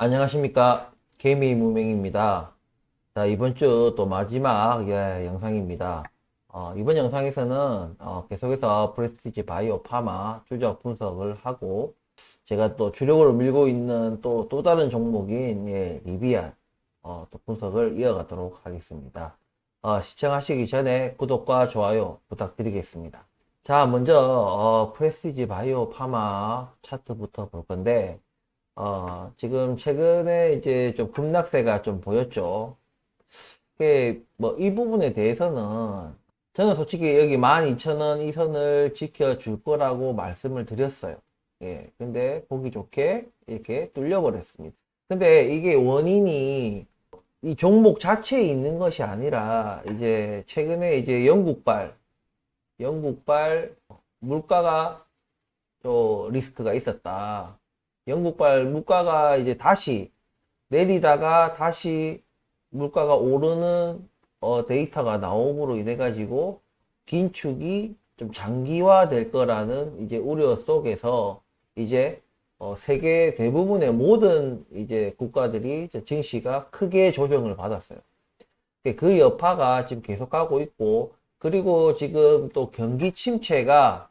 안녕하십니까. 개미 무명입니다. 자, 이번 주 또 마지막 영상입니다. 이번 영상에서는 계속해서 프레스티지 바이오 파마 추적 분석을 하고 제가 또 주력으로 밀고 있는 또 다른 종목인 리비안 또 분석을 이어가도록 하겠습니다. 시청하시기 전에 구독과 좋아요 부탁드리겠습니다. 자, 먼저 프레스티지 바이오 파마 차트부터 볼 건데 지금 최근에 이제 좀 급락세가 좀 보였죠. 이게 뭐 이 부분에 대해서는 저는 솔직히 여기 12,000원 이 선을 지켜줄 거라고 말씀을 드렸어요. 예. 근데 보기 좋게 이렇게 뚫려버렸습니다. 근데 이게 원인이 이 종목 자체에 있는 것이 아니라 이제 최근에 이제 영국발 물가가 좀 리스크가 있었다. 영국발 물가가 이제 다시 내리다가 다시 물가가 오르는 데이터가 나옴으로 인해 가지고 긴축이 좀 장기화 될 거라는 이제 우려 속에서 이제 세계 대부분의 모든 이제 국가들이 증시가 크게 조정을 받았어요. 그 여파가 지금 계속하고 있고, 그리고 지금 또 경기 침체가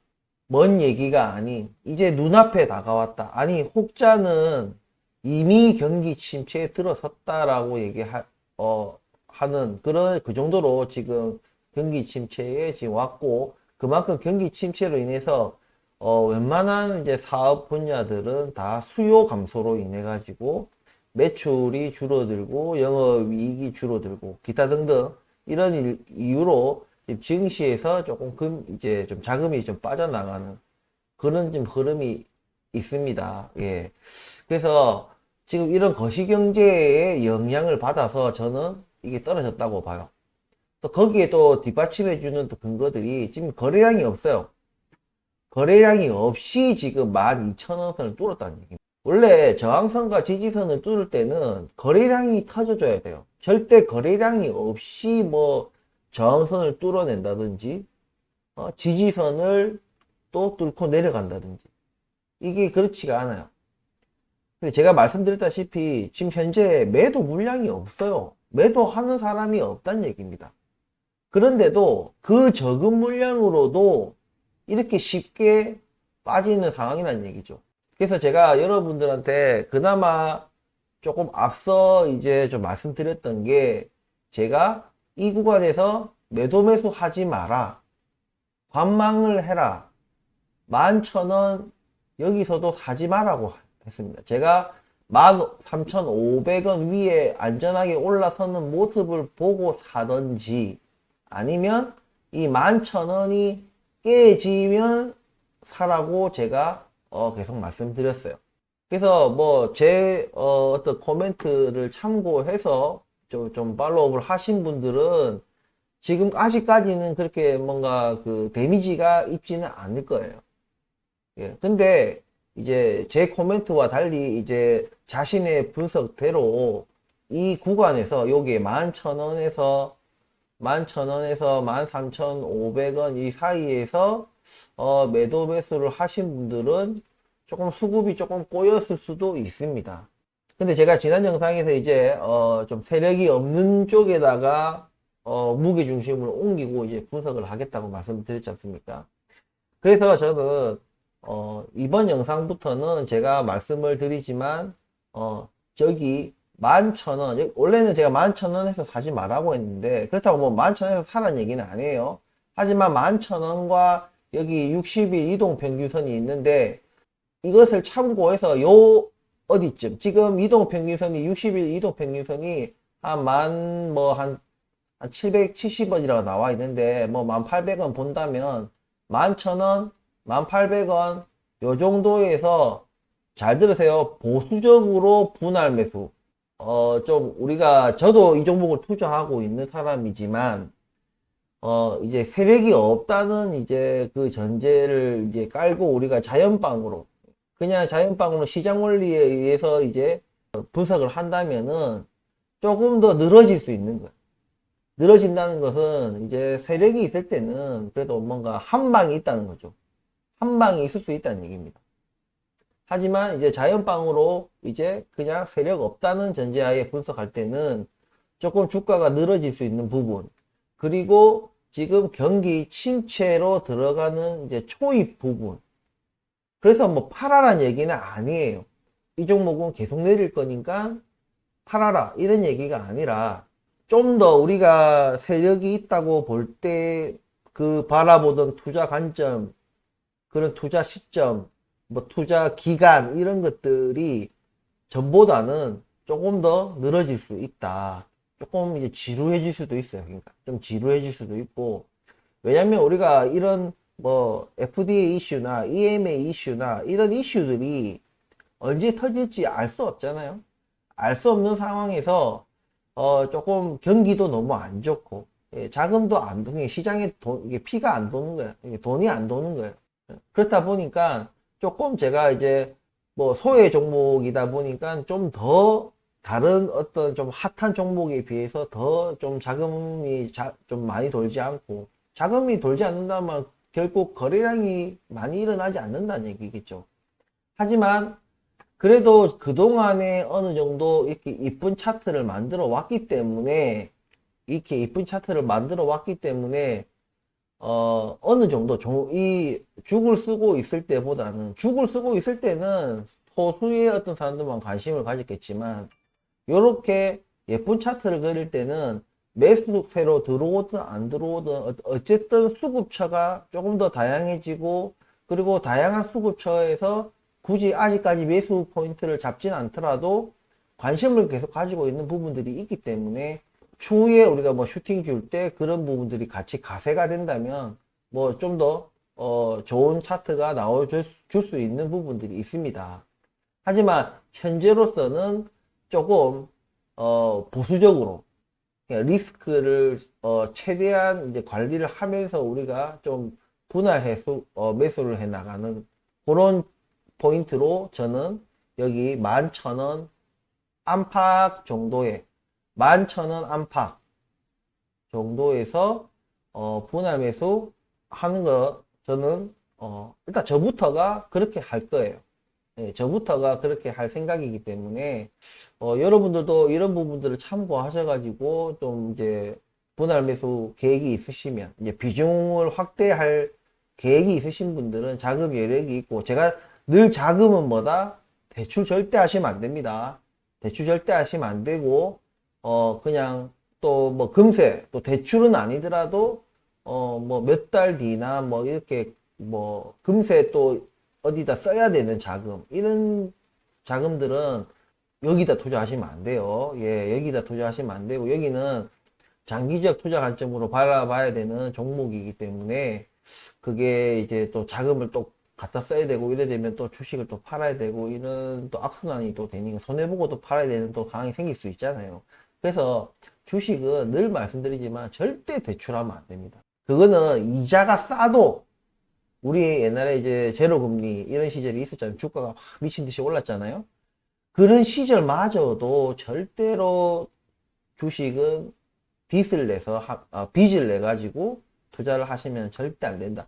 먼 얘기가 아닌 이제 눈앞에 다가왔다. 아니 혹자는 이미 경기 침체에 들어섰다라고 하는 그런 그 정도로 지금 경기 침체에 지금 왔고, 그만큼 경기 침체로 인해서 웬만한 이제 사업 분야들은 다 수요 감소로 인해 가지고 매출이 줄어들고 영업이익이 줄어들고 기타 등등 이런 이유로 증시에서 조금 이제 좀 자금이 좀 빠져나가는 그런 좀 흐름이 있습니다. 예. 그래서 지금 이런 거시경제의 영향을 받아서 저는 이게 떨어졌다고 봐요. 또 거기에 또 뒷받침해주는 또 근거들이 지금 거래량이 없어요. 거래량이 없이 지금 12,000원 선을 뚫었다는 얘기입니다. 원래 저항선과 지지선을 뚫을 때는 거래량이 터져줘야 돼요. 절대 거래량이 없이 뭐 저항선을 뚫어낸다든지 지지선을 또 뚫고 내려간다든지 이게 그렇지가 않아요. 근데 제가 말씀드렸다시피 지금 현재 매도 물량이 없어요. 매도하는 사람이 없다는 얘기입니다. 그런데도 그 적은 물량으로도 이렇게 쉽게 빠지는 상황이라는 얘기죠. 그래서 제가 여러분들한테 그나마 조금 앞서 이제 좀 말씀드렸던 게, 제가 이 구간에서 매도 매수 하지 마라, 관망을 해라, 11,000원 여기서도 사지 마라고 했습니다. 제가 13,500원 위에 안전하게 올라서는 모습을 보고 사던지, 아니면 이 11,000원이 깨지면 사라고 제가 계속 말씀드렸어요. 그래서 뭐 제 어떤 코멘트를 참고해서 좀 팔로우업을 하신 분들은 지금 아직까지는 그렇게 뭔가 그 데미지가 있지는 않을 거예요. 예. 근데 이제 제 코멘트와 달리 이제 자신의 분석대로 이 구간에서 여기 11,000원에서 13,500원 이 사이에서 매도 매수를 하신 분들은 조금 수급이 조금 꼬였을 수도 있습니다. 근데 제가 지난 영상에서 이제 좀 세력이 없는 쪽에다가 무게 중심을 옮기고 이제 분석을 하겠다고 말씀드렸지 않습니까? 그래서 저는 이번 영상부터는 제가 말씀을 드리지만 저기 11,000원, 원래는 제가 11,000원에서 사지 말라고 했는데, 그렇다고 뭐 11,000원에서 사라는 얘기는 아니에요. 하지만 11,000원과 여기 60일 이동평균선이 있는데, 이것을 참고해서 어디쯤 지금 이동평균선이 60일 이동평균선이 한 770원이라고 나와 있는데, 뭐 1,800원 본다면 11,000원 1,800원 요 정도에서, 잘 들으세요, 보수적으로 분할 매수. 좀 저도 이 종목을 투자하고 있는 사람이지만 이제 세력이 없다는 이제 그 전제를 이제 깔고 우리가 자연빵으로 시장 원리에 의해서 이제 분석을 한다면은 조금 더 늘어질 수 있는 거예요. 늘어진다는 것은 이제 세력이 있을 때는 그래도 뭔가 한 방이 있다는 거죠. 한 방이 있을 수 있다는 얘기입니다. 하지만 이제 자연빵으로 이제 그냥 세력 없다는 전제하에 분석할 때는 조금 주가가 늘어질 수 있는 부분, 그리고 지금 경기 침체로 들어가는 이제 초입 부분. 그래서 뭐 팔아란 얘기는 아니에요. 이 종목은 계속 내릴 거니까 팔아라 이런 얘기가 아니라, 좀 더 우리가 세력이 있다고 볼 때 그 바라보던 투자 관점, 그런 투자 시점, 뭐 투자 기간 이런 것들이 전보다는 조금 더 늘어질 수 있다. 조금 이제 지루해질 수도 있어요. 그러니까 좀 지루해질 수도 있고, 왜냐면 우리가 이런 뭐 FDA 이슈나 EMA 이슈나 이런 이슈들이 언제 터질지 알 수 없잖아요. 알 수 없는 상황에서 조금 경기도 너무 안 좋고, 예, 자금도 안 도는, 시장에 이게 피가 안 도는 거예요. 이게 돈이 안 도는 거예요. 그렇다 보니까 조금 제가 이제 뭐 소외 종목이다 보니까 좀 더 다른 어떤 좀 핫한 종목에 비해서 더 좀 자금이 좀 많이 돌지 않고, 자금이 돌지 않는다면 결국 거래량이 많이 일어나지 않는다는 얘기겠죠. 하지만 그래도 그동안에 어느 정도 이렇게 이쁜 차트를 만들어 왔기 때문에, 이렇게 이쁜 차트를 만들어 왔기 때문에 어느 정도 이 죽을 쓰고 있을 때보다는, 죽을 쓰고 있을 때는 소수의 어떤 사람들만 관심을 가졌겠지만, 이렇게 예쁜 차트를 그릴 때는 매수세로 들어오든 안 들어오든 어쨌든 수급처가 조금 더 다양해지고, 그리고 다양한 수급처에서 굳이 아직까지 매수 포인트를 잡진 않더라도 관심을 계속 가지고 있는 부분들이 있기 때문에, 추후에 우리가 뭐 슈팅 줄 때 그런 부분들이 같이 가세가 된다면 뭐 좀 더 좋은 차트가 나와줄 수 있는 부분들이 있습니다. 하지만 현재로서는 조금 보수적으로 리스크를 최대한 이제 관리를 하면서 우리가 좀 분할해서 매수를 해 나가는 그런 포인트로, 저는 여기 11,000원 안팎 정도의 11,000원 안팎 정도에서 분할 매수 하는 거, 저는 일단 저부터가 그렇게 할 거예요. 예, 저부터가 그렇게 할 생각이기 때문에 여러분들도 이런 부분들을 참고하셔가지고 좀 이제 분할 매수 계획이 있으시면, 이제 비중을 확대할 계획이 있으신 분들은, 자금 여력이 있고, 제가 늘 자금은 뭐다? 대출 절대 하시면 안 됩니다. 대출 절대 하시면 안 되고, 그냥 또 뭐 금세, 또 대출은 아니더라도 뭐 몇 달 뒤나 뭐 이렇게 뭐 금세 또 어디다 써야 되는 자금, 이런 자금들은 여기다 투자하시면 안 돼요. 예, 여기다 투자하시면 안 되고, 여기는 장기적 투자 관점으로 바라봐야 되는 종목이기 때문에, 그게 이제 또 자금을 또 갖다 써야 되고 이래 되면 또 주식을 또 팔아야 되고, 이런 또 악순환이 또 되니까 손해보고 또 팔아야 되는 또 상황이 생길 수 있잖아요. 그래서 주식은 늘 말씀드리지만 절대 대출하면 안 됩니다. 그거는 이자가 싸도, 우리 옛날에 이제 제로금리 이런 시절이 있었잖아요. 주가가 막 미친 듯이 올랐잖아요. 그런 시절마저도 절대로 주식은 빚을 내 가지고 투자를 하시면 절대 안 된다.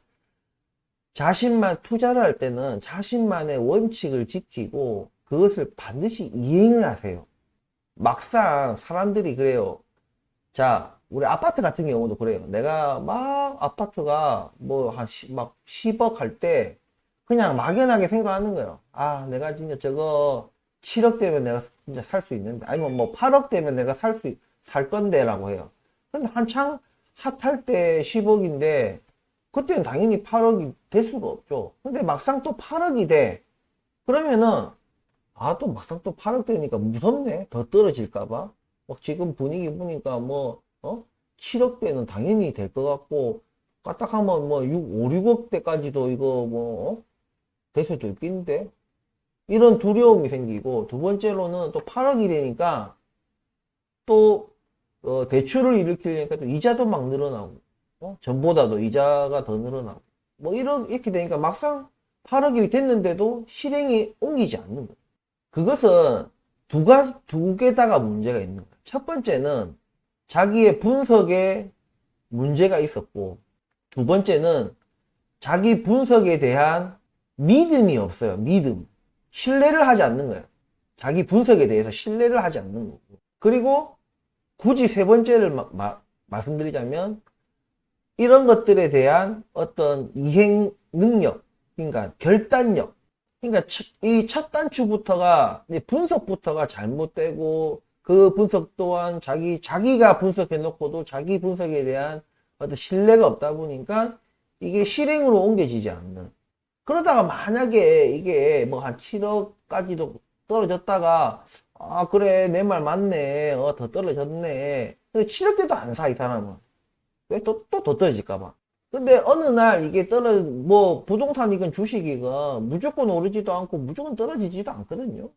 투자를 할 때는 자신만의 원칙을 지키고 그것을 반드시 이행을 하세요. 막상 사람들이 그래요. 자, 우리 아파트 같은 경우도 그래요. 내가 막 아파트가 뭐 막 10억 할 때 그냥 막연하게 생각하는 거예요. 아, 내가 진짜 저거 7억 되면 내가 진짜 살 수 있는데, 아니면 뭐 8억 되면 내가 살 건데 라고 해요. 근데 한창 핫할 때 10억인데 그때는 당연히 8억이 될 수가 없죠. 근데 막상 또 8억이 돼. 그러면은 또 막상 또 8억 되니까 무섭네. 더 떨어질까봐. 막 지금 분위기 보니까 뭐 7억대는 당연히 될 것 같고, 까딱하면 뭐 5, 6억대까지도 이거 될 수도 있겠는데, 이런 두려움이 생기고, 두 번째로는 또 8억이 되니까 또 대출을 일으키려니까 또 이자도 막 늘어나고, 전보다도 이자가 더 늘어나고, 뭐 이렇게 되니까 막상 8억이 됐는데도 실행이 옮기지 않는 거예요. 그것은 두 개다가 문제가 있는 거예요. 첫 번째는 자기의 분석에 문제가 있었고, 두 번째는 자기 분석에 대한 믿음이 없어요. 믿음. 신뢰를 하지 않는 거예요. 자기 분석에 대해서 신뢰를 하지 않는 거고. 그리고 굳이 세 번째를 말씀드리자면 이런 것들에 대한 어떤 이행 능력, 그러니까 결단력, 그러니까 이 첫 단추부터가 분석부터가 잘못되고 그 분석 또한 자기가 분석해 놓고도 자기 분석에 대한 어떤 신뢰가 없다 보니까 이게 실행으로 옮겨지지 않는. 그러다가 만약에 이게 뭐 한 7억까지도 떨어졌다가 아 그래 내 말 맞네 더 떨어졌네. 근데 7억대도 안 사 이 사람은. 왜 또 더 떨어질까봐. 근데 어느 날 이게 뭐 부동산이건 주식이건 무조건 오르지도 않고 무조건 떨어지지도 않거든요.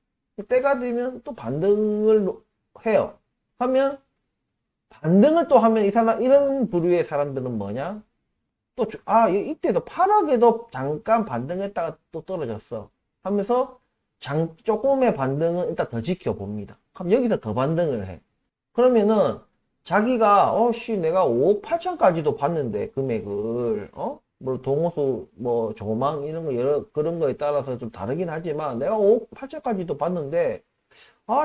때가 되면 또 반등을 해요. 하면 반등을 또 하면 이 사람 이런 부류의 사람들은 뭐냐? 또 이때도 8억에도 잠깐 반등했다가 또 떨어졌어. 하면서 조금의 반등은 일단 더 지켜봅니다. 그럼 여기서 더 반등을 해. 그러면은 자기가 내가 5억 8천까지도 봤는데 금액을 뭐 동호수 뭐 조망 이런 거 여러 그런 거에 따라서 좀 다르긴 하지만 내가 5억 8천까지도 봤는데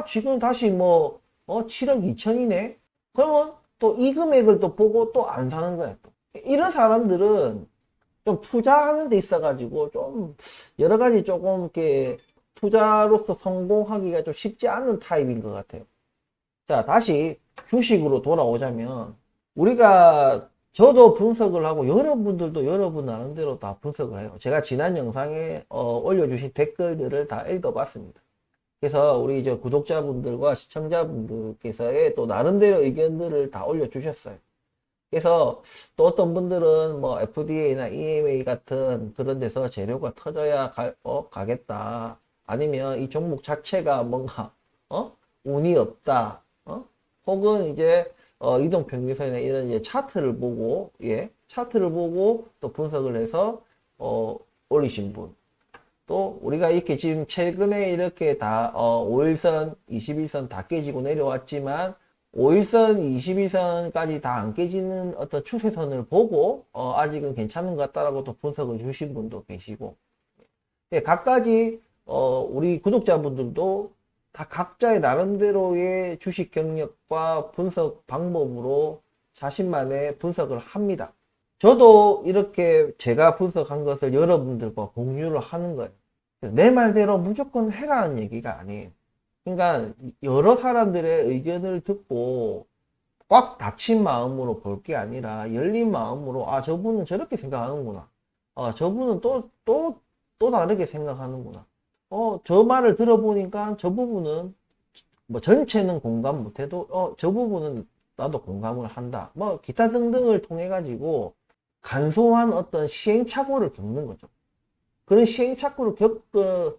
지금 다시 뭐 7억 2천이네. 그러면 또 이 금액을 또 보고 또 안 사는 거야. 또. 이런 사람들은 좀 투자하는 데 있어 가지고 좀 여러 가지 조금 이렇게 투자로서 성공하기가 좀 쉽지 않은 타입인 것 같아요. 자, 다시 주식으로 돌아오자면 저도 분석을 하고 여러분들도 여러분 나름대로 다 분석을 해요. 제가 지난 영상에 올려주신 댓글들을 다 읽어봤습니다. 그래서 우리 구독자분들과 시청자분들께서의 또 나름대로 의견들을 다 올려주셨어요. 그래서 또 어떤 분들은 뭐 FDA나 EMA 같은 그런 데서 재료가 터져야 가겠다. 아니면 이 종목 자체가 뭔가 운이 없다. 혹은 이제 이동평균선이나 이런 이제 차트를 보고 차트를 보고 또 분석을 해서 올리신 분. 또 우리가 이렇게 지금 최근에 이렇게 다 5일선, 21선 다 깨지고 내려왔지만 5일선, 21선까지 다 안 깨지는 어떤 추세선을 보고 아직은 괜찮은 것 같다라고 또 분석을 주신 분도 계시고 각가지 우리 구독자분들도 다 각자의 나름대로의 주식 경력과 분석 방법으로 자신만의 분석을 합니다. 저도 이렇게 제가 분석한 것을 여러분들과 공유를 하는 거예요. 내 말대로 무조건 해라는 얘기가 아니에요. 그러니까 여러 사람들의 의견을 듣고 꽉 닫힌 마음으로 볼 게 아니라 열린 마음으로 저분은 저렇게 생각하는구나. 저분은 또 다르게 생각하는구나. 저 말을 들어보니까 저 부분은 뭐 전체는 공감 못해도 저 부분은 나도 공감을 한다. 뭐 기타 등등을 통해 가지고 간소한 어떤 시행착오를 겪는 거죠. 그런 시행착오를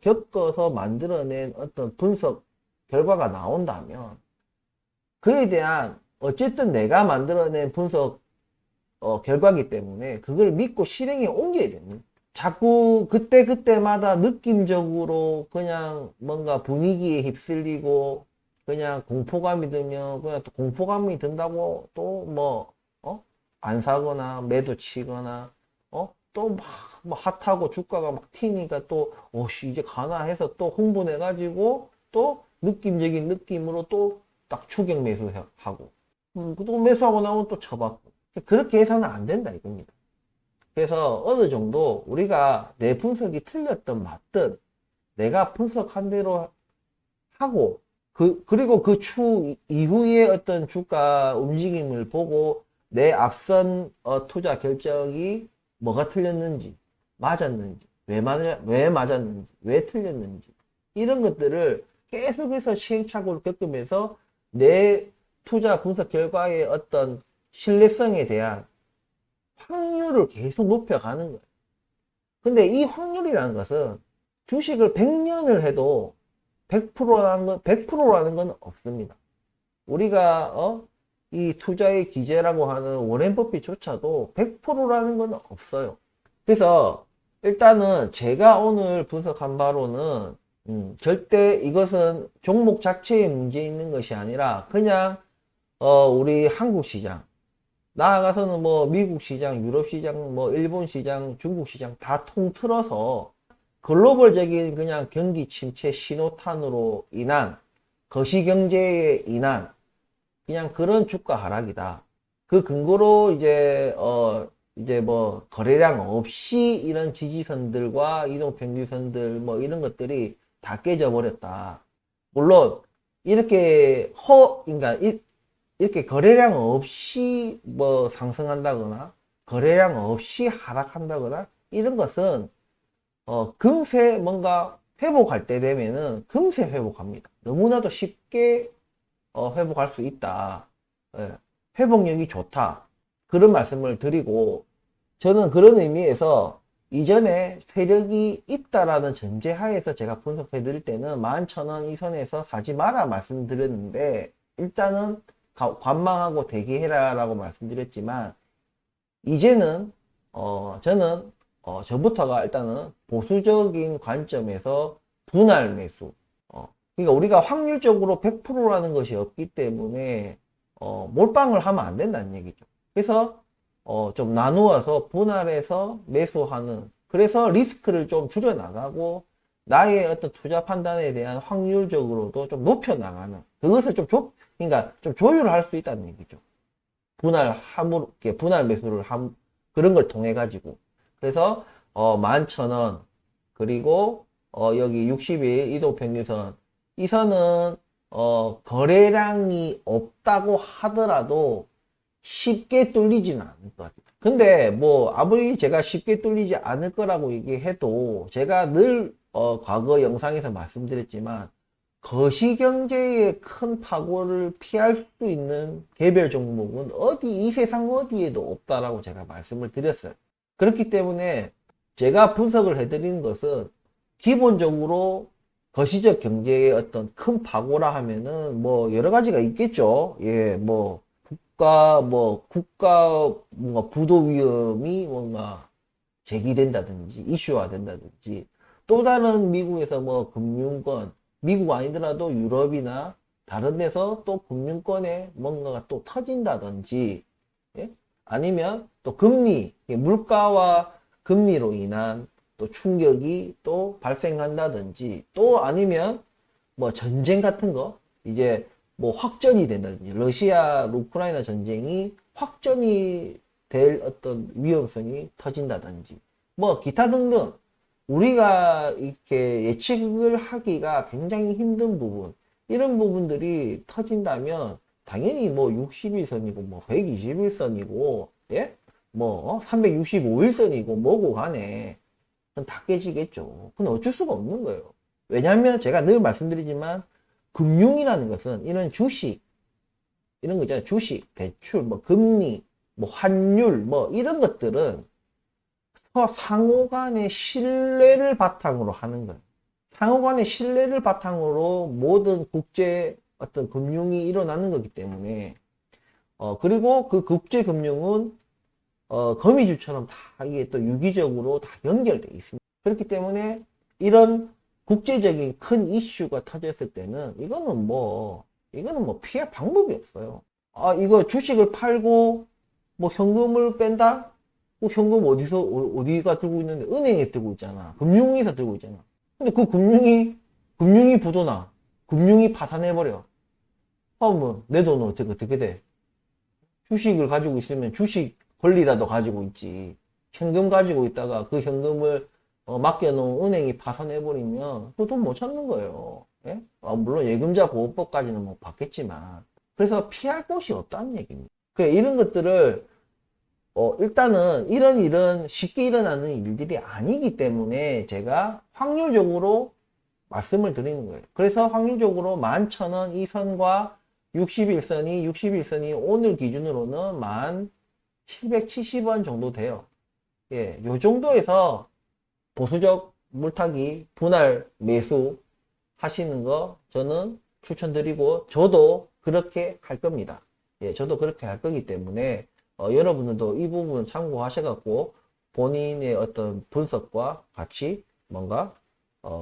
겪어서 만들어낸 어떤 분석 결과가 나온다면 그에 대한 어쨌든 내가 만들어낸 분석 결과이기 때문에 그걸 믿고 실행에 옮겨야 되는. 자꾸 그때마다 느낌적으로 그냥 뭔가 분위기에 휩쓸리고 그냥 공포감이 들면 그냥 또 공포감이 든다고 또 뭐 안 사거나 매도 치거나 또 막 핫하고 주가가 막 튀니까 또 이제 가나 해서 또 흥분해 가지고 또 느낌적인 느낌으로 또 딱 추격 매수하고 또 매수하고 나오면 또 쳐받고 그렇게 해서는 안 된다 이겁니다. 그래서 어느 정도 우리가 내 분석이 틀렸든 맞든 내가 분석한 대로 하고 그리고 그 추 이후에 어떤 주가 움직임을 보고 내 앞선 투자 결정이 뭐가 틀렸는지 맞았는지 왜 맞았는지 왜 틀렸는지 이런 것들을 계속해서 시행착오를 겪으면서 내 투자 분석 결과의 어떤 신뢰성에 대한 확률을 계속 높여가는 거예요. 근데 이 확률이라는 것은 주식을 100년을 해도 100%라는 건 없습니다. 우리가 이 투자의 기재라고 하는 워렌 버핏조차도 100%라는 건 없어요. 그래서 일단은 제가 오늘 분석한 바로는 절대 이것은 종목 자체에 문제 있는 것이 아니라 그냥 우리 한국 시장 나아가서는 뭐 미국 시장, 유럽 시장, 뭐 일본 시장, 중국 시장 다 통틀어서 글로벌적인 그냥 경기 침체 신호탄으로 인한 거시경제에 인한 그냥 그런 주가 하락이다. 그 근거로 이제 뭐 거래량 없이 이런 지지선들과 이동평균선들 뭐 이런 것들이 다 깨져 버렸다. 물론 이렇게 그러니까 이렇게 거래량 없이 뭐 상승한다거나 거래량 없이 하락한다거나 이런 것은 금세 뭔가 회복할 때 되면은 금세 회복합니다. 너무나도 쉽게 회복할 수 있다. 예, 회복력이 좋다. 그런 말씀을 드리고 저는 그런 의미에서 이전에 세력이 있다라는 전제하에서 제가 분석해 드릴 때는 11,000원 이 선에서 사지 마라 말씀드렸는데 일단은 관망하고 대기해라 라고 말씀드렸지만 이제는 저는 저부터가 일단은 보수적인 관점에서 분할 매수 그러니까 우리가 확률적으로 100%라는 것이 없기 때문에 몰빵을 하면 안 된다는 얘기죠. 그래서 좀 나누어서 분할해서 매수하는 그래서 리스크를 좀 줄여 나가고 나의 어떤 투자 판단에 대한 확률적으로도 좀 높여 나가는 그것을 그러니까 좀 조율할 수 있다는 얘기죠. 분할 매수를 그런 걸 통해 가지고 그래서 11,000원 그리고 여기 60일 이동평균선 이 선은 거래량이 없다고 하더라도 쉽게 뚫리지는 않을 것 같아요. 근데 뭐 아무리 제가 쉽게 뚫리지 않을 거라고 얘기해도 제가 늘 과거 영상에서 말씀드렸지만 거시경제의 큰 파고를 피할 수 있는 개별 종목은 이 세상 어디에도 없다라고 제가 말씀을 드렸어요. 그렇기 때문에 제가 분석을 해드리는 것은 기본적으로 거시적 경제의 어떤 큰 파고라 하면은 뭐 여러 가지가 있겠죠. 예, 뭐 국가 뭔가 부도 위험이 뭔가 제기된다든지 이슈화 된다든지 또 다른 미국에서 뭐 금융권 미국 아니더라도 유럽이나 다른 데서 또 금융권에 뭔가가 또 터진다든지 예? 아니면 또 금리 물가와 금리로 인한 또 충격이 또 발생한다든지 또 아니면 뭐 전쟁 같은 거 이제 뭐 확전이 된다든지 러시아 우크라이나 전쟁이 확전이 될 어떤 위험성이 터진다든지 뭐 기타 등등 우리가 이렇게 예측을 하기가 굉장히 힘든 부분 이런 부분들이 터진다면 당연히 뭐 60일선이고 뭐 120일선이고 예? 뭐 365일선이고 뭐고 간에 그건 다 깨지겠죠. 그건 어쩔 수가 없는 거예요. 왜냐하면 제가 늘 말씀드리지만 금융이라는 것은 이런 주식 이런 거 있잖아요. 주식, 대출, 뭐 금리, 뭐 환율 뭐 이런 것들은 상호 간의 신뢰를 바탕으로 하는 거예요. 상호 간의 신뢰를 바탕으로 모든 국제 어떤 금융이 일어나는 거기 때문에 그리고 그 국제 금융은 거미줄처럼 다 이게 또 유기적으로 다 연결되어 있습니다. 그렇기 때문에 이런 국제적인 큰 이슈가 터졌을 때는 이거는 뭐 피할 방법이 없어요. 아, 이거 주식을 팔고 뭐 현금을 뺀다? 현금 어디가 들고 있는데 은행에 들고 있잖아. 금융위에서 들고 있잖아. 근데 그 금융이 부도나. 금융이 파산해버려. 그러면 내 돈은 어떻게 돼? 주식을 가지고 있으면 주식 권리라도 가지고 있지. 현금 가지고 있다가 그 현금을 맡겨놓은 은행이 파산해버리면 그 돈 못 찾는 거예요. 예? 물론 예금자 보호법까지는 뭐 받겠지만. 그래서 피할 곳이 없다는 얘기입니다. 그래, 이런 것들을 일단은 이런 일은 쉽게 일어나는 일들이 아니기 때문에 제가 확률적으로 말씀을 드리는 거예요. 그래서 확률적으로 11,000원 이 선과 61선이 오늘 기준으로는 1,770원 정도 돼요. 예, 요 정도에서 보수적 물타기 분할 매수 하시는 거 저는 추천드리고 저도 그렇게 할 겁니다. 예, 저도 그렇게 할 거기 때문에 여러분들도 이 부분 참고하셔갖고 본인의 어떤 분석과 같이 뭔가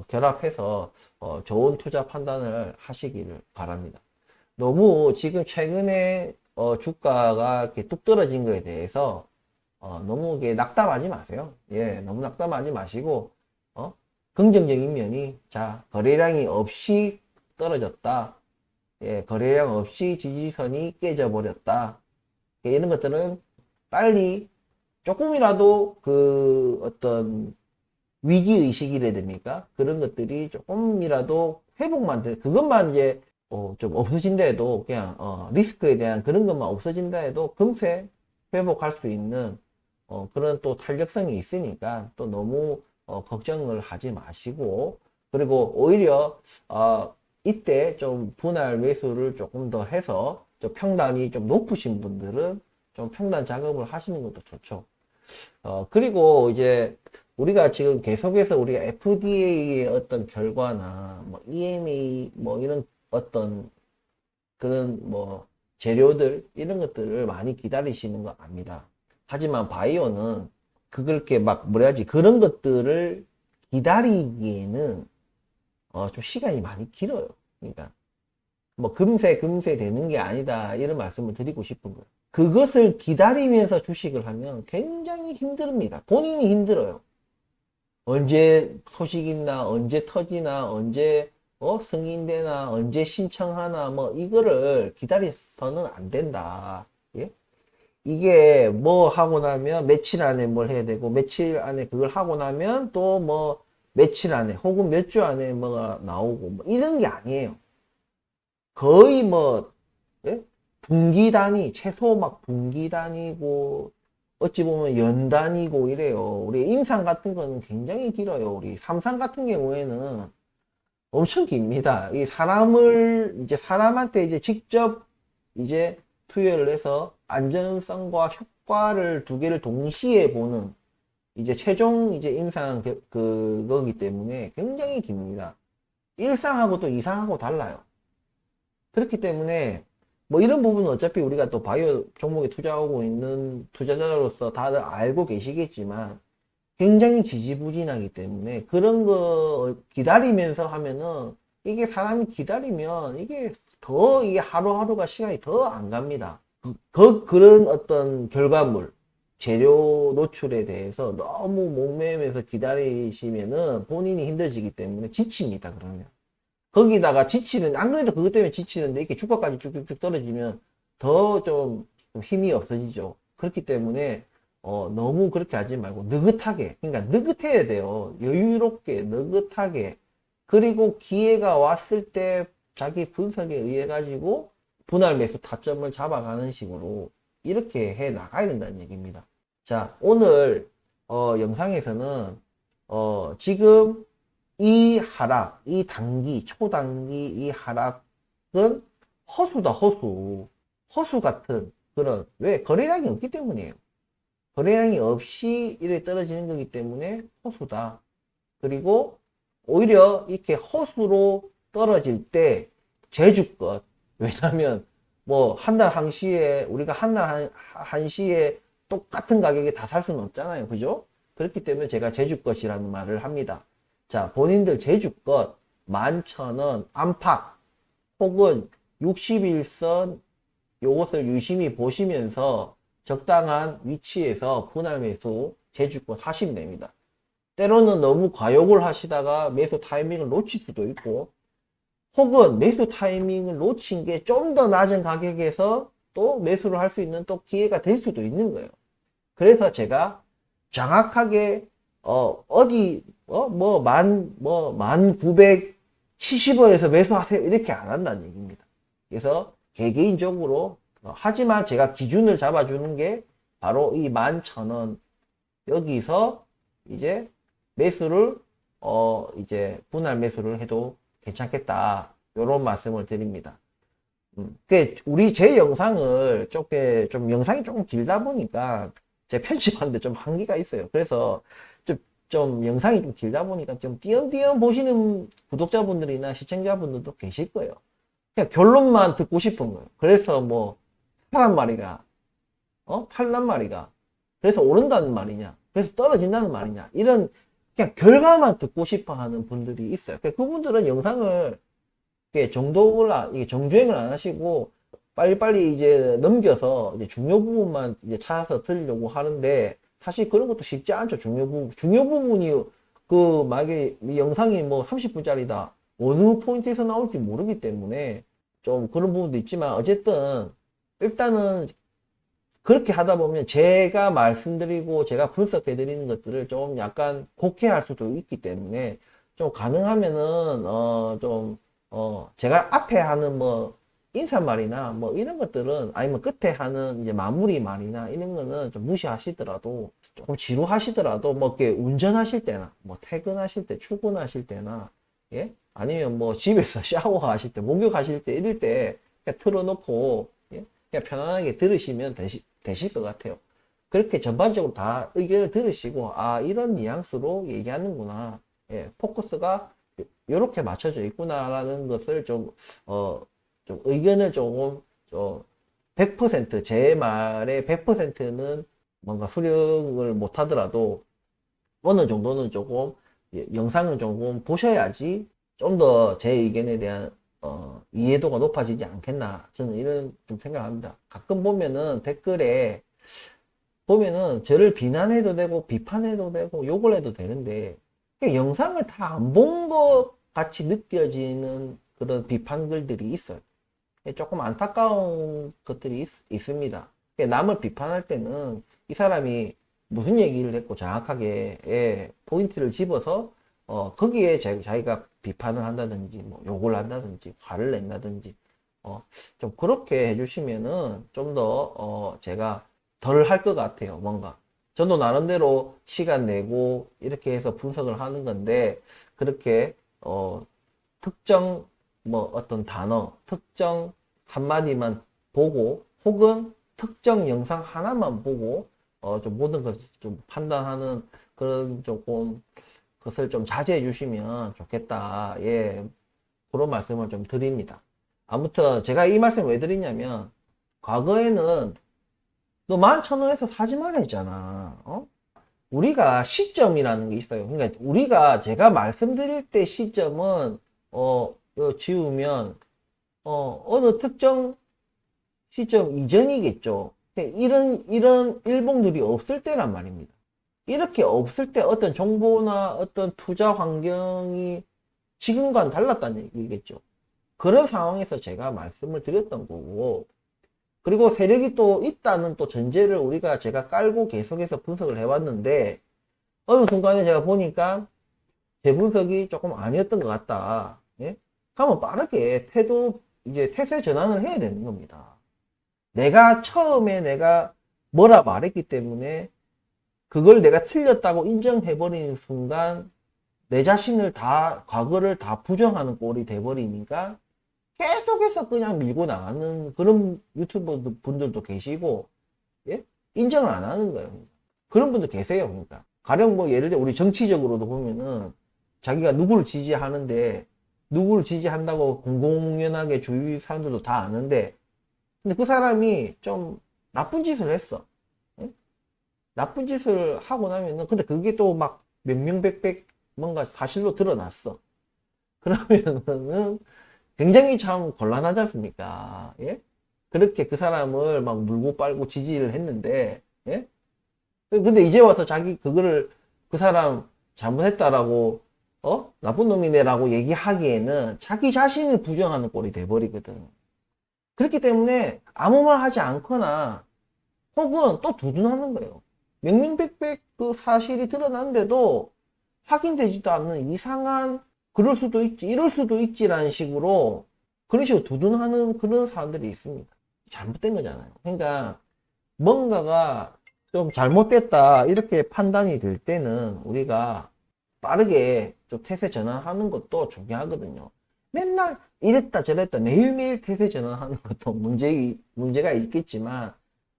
결합해서 좋은 투자 판단을 하시기를 바랍니다. 너무 지금 최근에 주가가 이렇게 뚝 떨어진 거에 대해서 너무 이게 낙담하지 마세요. 예, 너무 낙담하지 마시고 긍정적인 면이, 자, 거래량이 없이 떨어졌다. 예, 거래량 없이 지지선이 깨져버렸다. 예, 이런 것들은 빨리 조금이라도 그 어떤 위기의식이라 됩니까? 그런 것들이 조금이라도 회복만 돼. 그것만 이제 좀 없어진다 해도 그냥 리스크에 대한 그런 것만 없어진다 해도 금세 회복할 수 있는 그런 또 탄력성이 있으니까 또 너무 걱정을 하지 마시고, 그리고 오히려 이때 좀 분할 매수를 조금 더 해서 좀 평단이 좀 높으신 분들은 좀 평단 작업을 하시는 것도 좋죠. 그리고 이제 우리가 지금 계속해서 우리가 FDA의 어떤 결과나 뭐 EMA 뭐 이런 어떤 그런 뭐 재료들 이런 것들을 많이 기다리시는 거 압니다. 하지만 바이오는 그렇게 막 뭐라지 그런 것들을 기다리기에는 좀 시간이 많이 길어요. 그러니까 뭐 금세 되는 게 아니다 이런 말씀을 드리고 싶은 거예요. 그것을 기다리면서 주식을 하면 굉장히 힘듭니다. 본인이 힘들어요. 언제 소식 있나, 언제 터지나, 언제 승인되나, 언제 신청하나, 뭐 이거를 기다려서는 안 된다. 예? 이게 뭐 하고 나면 며칠 안에 뭘 해야 되고, 며칠 안에 그걸 하고 나면 또 뭐 며칠 안에 혹은 몇 주 안에 뭐가 나오고 뭐 이런 게 아니에요. 거의 뭐 예? 분기 단위, 최소 막 분기 단위고, 어찌 보면 연 단위고 이래요. 우리 임상 같은 거는 굉장히 길어요. 우리 삼상 같은 경우에는 엄청 깁니다. 이 사람을, 이제 사람한테 이제 직접 이제 투여를 해서 안전성과 효과를 두 개를 동시에 보는 이제 최종 이제 임상 그거기 때문에 굉장히 깁니다. 일상하고 또 이상하고 달라요. 그렇기 때문에 뭐 이런 부분은 어차피 우리가 또 바이오 종목에 투자하고 있는 투자자로서 다들 알고 계시겠지만 굉장히 지지부진하기 때문에 그런 거 기다리면서 하면은 이게 사람이 기다리면 이게 하루하루가 시간이 더 안 갑니다. 그런 어떤 결과물, 재료 노출에 대해서 너무 목매면서 기다리시면은 본인이 힘들어지기 때문에 지칩니다, 그러면. 거기다가 안 그래도 그것 때문에 지치는데 이렇게 주가까지 쭉쭉쭉 떨어지면 더 좀 힘이 없어지죠. 그렇기 때문에 너무 그렇게 하지 말고 느긋하게, 그러니까 느긋해야 돼요. 여유롭게 느긋하게. 그리고 기회가 왔을 때 자기 분석에 의해 가지고 분할 매수 타점을 잡아가는 식으로 이렇게 해 나가야 된다는 얘기입니다. 자, 오늘 영상에서는 지금 이 하락, 이 단기, 초단기 이 하락은 허수다, 허수. 허수 같은 그런, 왜? 거래량이 없기 때문이에요. 거래량이 없이 이래 떨어지는 거기 때문에 허수다. 그리고 오히려 이렇게 허수로 떨어질 때 제주껏, 왜냐면 뭐 한 달 한시에 우리가 한 달 한시에 똑같은 가격에 다 살 수는 없잖아요. 그죠? 그렇기 때문에 제가 제주껏이라는 말을 합니다. 자, 본인들 제주껏 11,000원 안팎 혹은 60일선 요것을 유심히 보시면서 적당한 위치에서 분할 매수 제주껏 하시면 됩니다. 때로는 너무 과욕을 하시다가 매수 타이밍을 놓칠 수도 있고, 혹은 매수 타이밍을 놓친 게 좀 더 낮은 가격에서 또 매수를 할 수 있는 또 기회가 될 수도 있는 거예요. 그래서 제가 정확하게 뭐 1970원에서 매수하세요 이렇게 안 한다는 얘기입니다. 그래서 개개인적으로 하지만 제가 기준을 잡아주는 게 바로 이 11,000원 여기서 이제 매수를 이제 분할 매수를 해도 괜찮겠다 이런 말씀을 드립니다. 우리 제 영상을 좀 영상이 조금 길다 보니까 제 편집하는데 좀 한계가 있어요. 그래서 좀 영상이 좀 길다 보니까 좀 띄엄띄엄 보시는 구독자분들이나 시청자분들도 계실 거예요. 그냥 결론만 듣고 싶은 거예요. 그래서 뭐 사람 말이가 팔란 말이가 그래서 오른다는 말이냐, 그래서 떨어진다는 말이냐, 이런 그냥 결과만 듣고 싶어 하는 분들이 있어요. 그분들은 영상을 정주행을 안 하시고 빨리빨리 이제 넘겨서 이제 중요 부분만 이제 찾아서 들으려고 하는데, 사실 그런 것도 쉽지 않죠. 중요 부분이 만약에 이 영상이 뭐 30분짜리다. 어느 포인트에서 나올지 모르기 때문에 좀 그런 부분도 있지만 어쨌든 일단은 그렇게 하다 보면 제가 말씀드리고 제가 분석해 드리는 것들을 좀 약간 곡해할 수도 있기 때문에 좀 가능하면은 제가 앞에 하는 뭐 인사말이나 뭐 이런 것들은 아니면 끝에 하는 이제 마무리 말이나 이런 거는 좀 무시하시더라도 조금 지루하시더라도 뭐 이렇게 운전하실 때나 뭐 퇴근하실 때 출근하실 때나 예 아니면 뭐 집에서 샤워하실 때 목욕하실 때 이럴 때 그냥 틀어놓고 예? 그냥 편안하게 들으시면 되실 것 같아요. 그렇게 전반적으로 다 의견을 들으시고 아 이런 뉘앙스로 얘기하는구나 포커스가 이렇게 맞춰져 있구나라는 것을 좀 의견을 조금 100%제 말의 100%는 뭔가 수령을 못 하더라도 어느 정도는 조금 영상을 조금 보셔야지 좀 더 제 의견에 대한 이해도가 높아지지 않겠나 저는 이런 좀 생각합니다. 가끔 보면은 댓글에 보면은 저를 비난해도 되고 비판해도 되고 욕을 해도 되는데 영상을 다 안 본 것 같이 느껴지는 그런 비판글들이 있어요. 조금 안타까운 것들이 있습니다. 남을 비판할 때는 이 사람이 무슨 얘기를 했고 정확하게 포인트를 집어서 거기에 자기가 비판을 한다든지 뭐 욕을 한다든지 화를 낸다든지 좀 그렇게 해주시면은 좀 더 제가 덜 할 것 같아요. 뭔가 저도 나름대로 시간 내고 이렇게 해서 분석을 하는 건데 그렇게 특정 뭐 어떤 단어 특정 한마디만 보고 혹은 특정 영상 하나만 보고 좀 모든 것을 좀 판단하는 그런 조금 것을 좀 자제해 주시면 좋겠다. 예. 그런 말씀을 좀 드립니다. 아무튼 제가 이 말씀을 왜 드리냐면 과거에는 너 11,000원에서 사지 말라 했잖아. 우리가 시점이라는 게 있어요. 그러니까 우리가 제가 말씀드릴 때 시점은 지우면 어느 특정 시점 이전이겠죠. 이런 일봉들이 없을 때란 말입니다. 이렇게 없을 때 어떤 정보나 어떤 투자 환경이 지금과는 달랐다는 얘기겠죠. 그런 상황에서 제가 말씀을 드렸던 거고, 그리고 세력이 또 있다는 또 전제를 제가 깔고 계속해서 분석을 해왔는데, 어느 순간에 제가 보니까 제 분석이 조금 아니었던 것 같다. 예? 그러면 빠르게 이제 태세 전환을 해야 되는 겁니다. 처음에 내가 뭐라 말했기 때문에 그걸 내가 틀렸다고 인정해버리는 순간 내 자신을 과거를 다 부정하는 꼴이 돼버리니까 계속해서 그냥 밀고 나가는 그런 유튜버 분들도 계시고, 예? 인정을 안 하는 거예요. 그런 분들 계세요. 그러니까. 가령 뭐 예를 들어 우리 정치적으로도 보면은 자기가 누구를 지지하는데 누구를 지지한다고 공공연하게 주위 사람들도 다 아는데 근데 그 사람이 좀 나쁜 짓을 했어. 응? 나쁜 짓을 하고 나면은 근데 그게 또 막 명명백백 뭔가 사실로 드러났어. 그러면은 굉장히 참 곤란하지 않습니까? 예? 그렇게 그 사람을 막 물고 빨고 지지를 했는데 예? 근데 이제 와서 그거를 그 사람 잘못했다라고 나쁜 놈이네라고 얘기하기에는 자기 자신을 부정하는 꼴이 돼버리거든. 그렇기 때문에 아무 말 하지 않거나 혹은 또 두둔하는 거예요. 명명백백 그 사실이 드러났는데도 확인되지도 않는 이상한 그럴 수도 있지 이럴 수도 있지라는 식으로 그런 식으로 두둔하는 그런 사람들이 있습니다. 잘못된 거잖아요. 그러니까 뭔가가 좀 잘못됐다 이렇게 판단이 될 때는 우리가 빠르게 좀 태세 전환하는 것도 중요하거든요. 맨날 이랬다 저랬다 매일매일 태세 전환하는 것도 문제가 있겠지만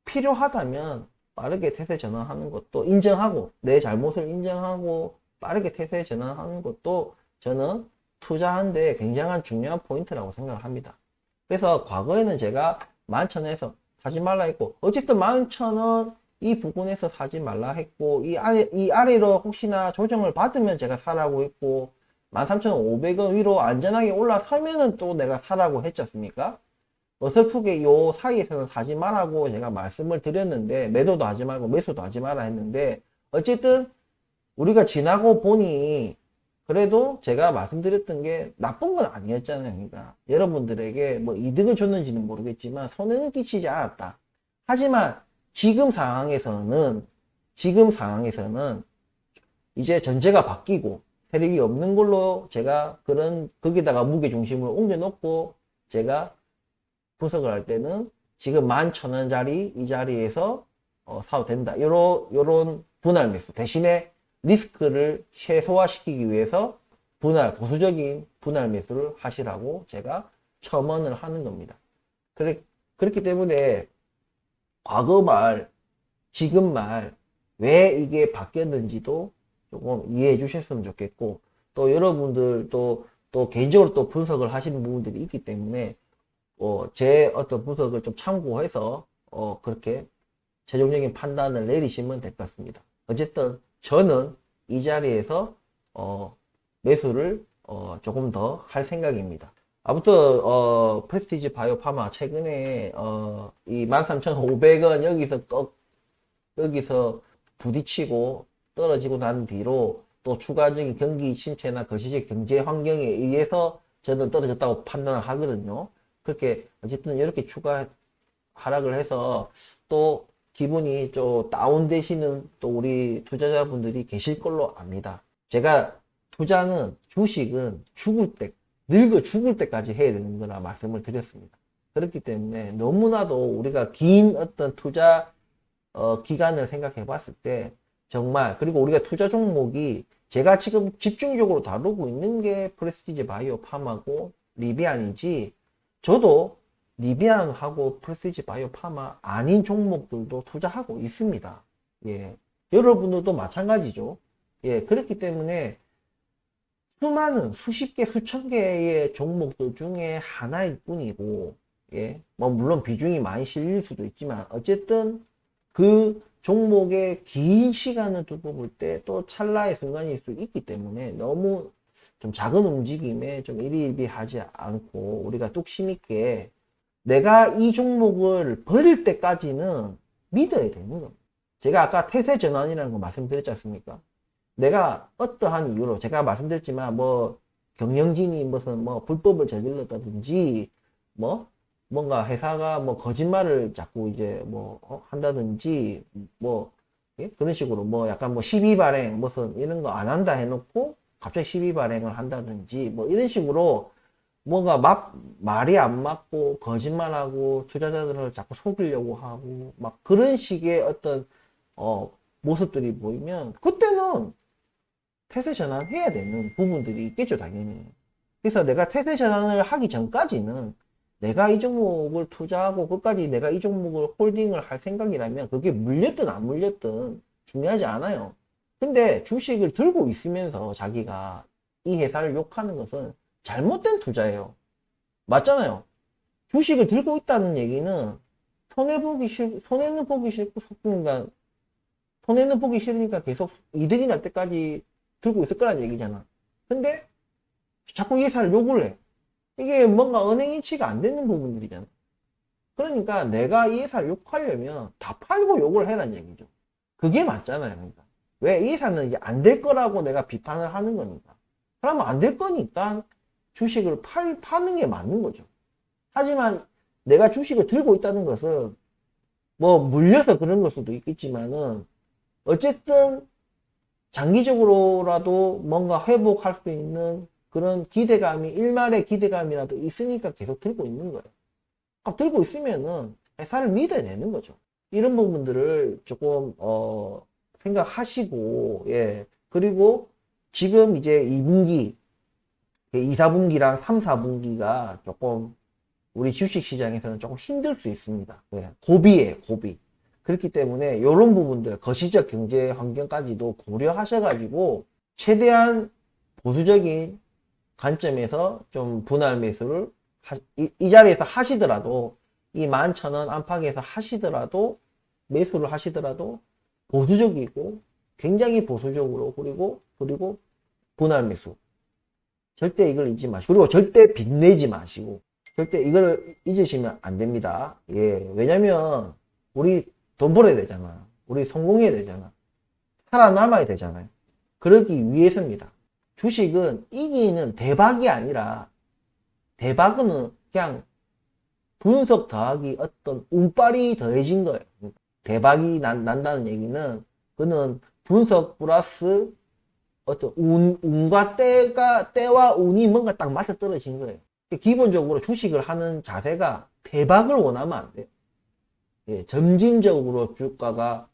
필요하다면 빠르게 태세 전환하는 것도 인정하고 내 잘못을 인정하고 빠르게 태세 전환하는 것도 저는 투자하는데 굉장한 중요한 포인트라고 생각을 합니다. 그래서 과거에는 제가 11,000원에서 사지 말라 했고 어쨌든 11,000원 이 부분에서 사지 말라 했고 이 아래로 혹시나 조정을 받으면 제가 사라고 했고 13,500원 위로 안전하게 올라서면은 또 내가 사라고 했지 않습니까? 어설프게 요 사이에서는 사지 말라고 제가 말씀을 드렸는데 매도도 하지 말고 매수도 하지 마라 했는데 어쨌든 우리가 지나고 보니 그래도 제가 말씀드렸던 게 나쁜 건 아니었잖아요. 그러니까 여러분들에게 뭐 이득을 줬는지는 모르겠지만 손해는 끼치지 않았다. 하지만 지금 상황에서는 이제 전제가 바뀌고 세력이 없는 걸로 제가 거기다가 무게 중심을 옮겨 놓고 제가 분석을 할 때는 지금 11,000원짜리 이 자리에서 사도 된다. 요런 분할 매수 대신에 리스크를 최소화시키기 위해서 보수적인 분할 매수를 하시라고 제가 첨언을 하는 겁니다. 그렇기 때문에 과거 말, 지금 말, 왜 이게 바뀌었는지도 조금 이해해 주셨으면 좋겠고, 또 여러분들 또 개인적으로 또 분석을 하시는 부분들이 있기 때문에, 제 어떤 분석을 좀 참고해서, 그렇게 최종적인 판단을 내리시면 될 것 같습니다. 어쨌든, 저는 이 자리에서, 매수를, 조금 더 할 생각입니다. 아무튼, 프레스티지 바이오 파마, 최근에, 이 13,500원 여기서 부딪히고 떨어지고 난 뒤로 또 추가적인 경기 침체나 거시적 경제 환경에 의해서 저는 떨어졌다고 판단을 하거든요. 그렇게 어쨌든 이렇게 추가 하락을 해서 또 기분이 좀 다운되시는 또 우리 투자자분들이 계실 걸로 압니다. 제가 주식은 늙어 죽을 때까지 해야 되는 거라 말씀을 드렸습니다. 그렇기 때문에 너무나도 우리가 긴 어떤 투자 기간을 생각해 봤을 때 정말, 그리고 우리가 투자 종목이 제가 지금 집중적으로 다루고 있는 게 프레스티지 바이오 파마고 리비안이지, 저도 리비안하고 프레스티지 바이오 파마 아닌 종목들도 투자하고 있습니다. 예. 여러분들도 마찬가지죠. 예. 그렇기 때문에 수많은 수십 개, 수천 개의 종목들 중에 하나일 뿐이고, 예. 뭐, 물론 비중이 많이 실릴 수도 있지만, 어쨌든 그 종목의 긴 시간을 두고 볼 때 또 찰나의 순간일 수 있기 때문에 너무 좀 작은 움직임에 좀 일희일비하지 않고 우리가 뚝심 있게 내가 이 종목을 버릴 때까지는 믿어야 되는 겁니다. 제가 아까 태세 전환이라는 거 말씀드렸지 않습니까? 내가 어떠한 이유로 제가 말씀드렸지만 뭐 경영진이 무슨 뭐 불법을 저질렀다든지 뭔가 회사가 뭐 거짓말을 자꾸 이제 한다든지 예? 그런 식으로 약간 시비 발행 무슨 이런 거 안 한다 해놓고 갑자기 시비 발행을 한다든지 이런 식으로 뭔가 말이 안 맞고 거짓말하고 투자자들을 자꾸 속이려고 하고 막 그런 식의 어떤 모습들이 보이면 그때는 태세 전환해야 되는 부분들이 있겠죠, 당연히. 그래서 내가 태세 전환을 하기 전까지는 내가 이 종목을 투자하고 끝까지 내가 이 종목을 홀딩을 할 생각이라면 그게 물렸든 안 물렸든 중요하지 않아요. 근데 주식을 들고 있으면서 자기가 이 회사를 욕하는 것은 잘못된 투자예요. 맞잖아요. 주식을 들고 있다는 얘기는 손해는 보기 싫고, 그러니까 손해는 보기 싫으니까 계속 이득이 날 때까지 들고 있을 거란 얘기잖아. 근데 자꾸 이 회사를 욕을 해. 이게 뭔가 은행 인치가 안 되는 부분들이잖아. 그러니까 내가 이 회사를 욕하려면 다 팔고 욕을 해란 얘기죠. 그게 맞잖아요. 그러니까. 왜 이 회사는 이제 안 될 거라고 내가 비판을 하는 거니까. 그러면 안 될 거니까 주식을 파는 게 맞는 거죠. 하지만 내가 주식을 들고 있다는 것은 물려서 그런 걸 수도 있겠지만은 어쨌든 장기적으로라도 뭔가 회복할 수 있는 그런 기대감이, 일말의 기대감이라도 있으니까 계속 들고 있는 거예요. 들고 있으면은 회사를 믿어야 되는 거죠. 이런 부분들을 조금, 생각하시고, 예. 그리고 지금 이제 2분기, 2, 4분기랑 3, 4분기가 조금 우리 주식 시장에서는 조금 힘들 수 있습니다. 예. 고비예요, 고비. 그렇기 때문에 이런 부분들, 거시적 경제 환경까지도 고려하셔가지고 최대한 보수적인 관점에서 좀 분할 매수를 이 자리에서 하시더라도 이 11,000원 안팎에서 하시더라도 매수를 하시더라도 보수적이고 굉장히 보수적으로 그리고 분할 매수 절대 이걸 잊지 마시고 그리고 절대 빚내지 마시고 절대 이걸 잊으시면 안 됩니다. 예, 왜냐면 우리 돈 벌어야 되잖아. 우리 성공해야 되잖아. 살아남아야 되잖아요. 그러기 위해서입니다. 주식은 이기는 대박이 아니라 대박은 그냥 분석 더하기 어떤 운빨이 더해진 거예요. 대박이 난다는 얘기는 그는 분석 플러스 어떤 운과 때와 운이 뭔가 딱 맞아 떨어진 거예요. 기본적으로 주식을 하는 자세가 대박을 원하면 안 돼요. 예, 점진적으로 주가가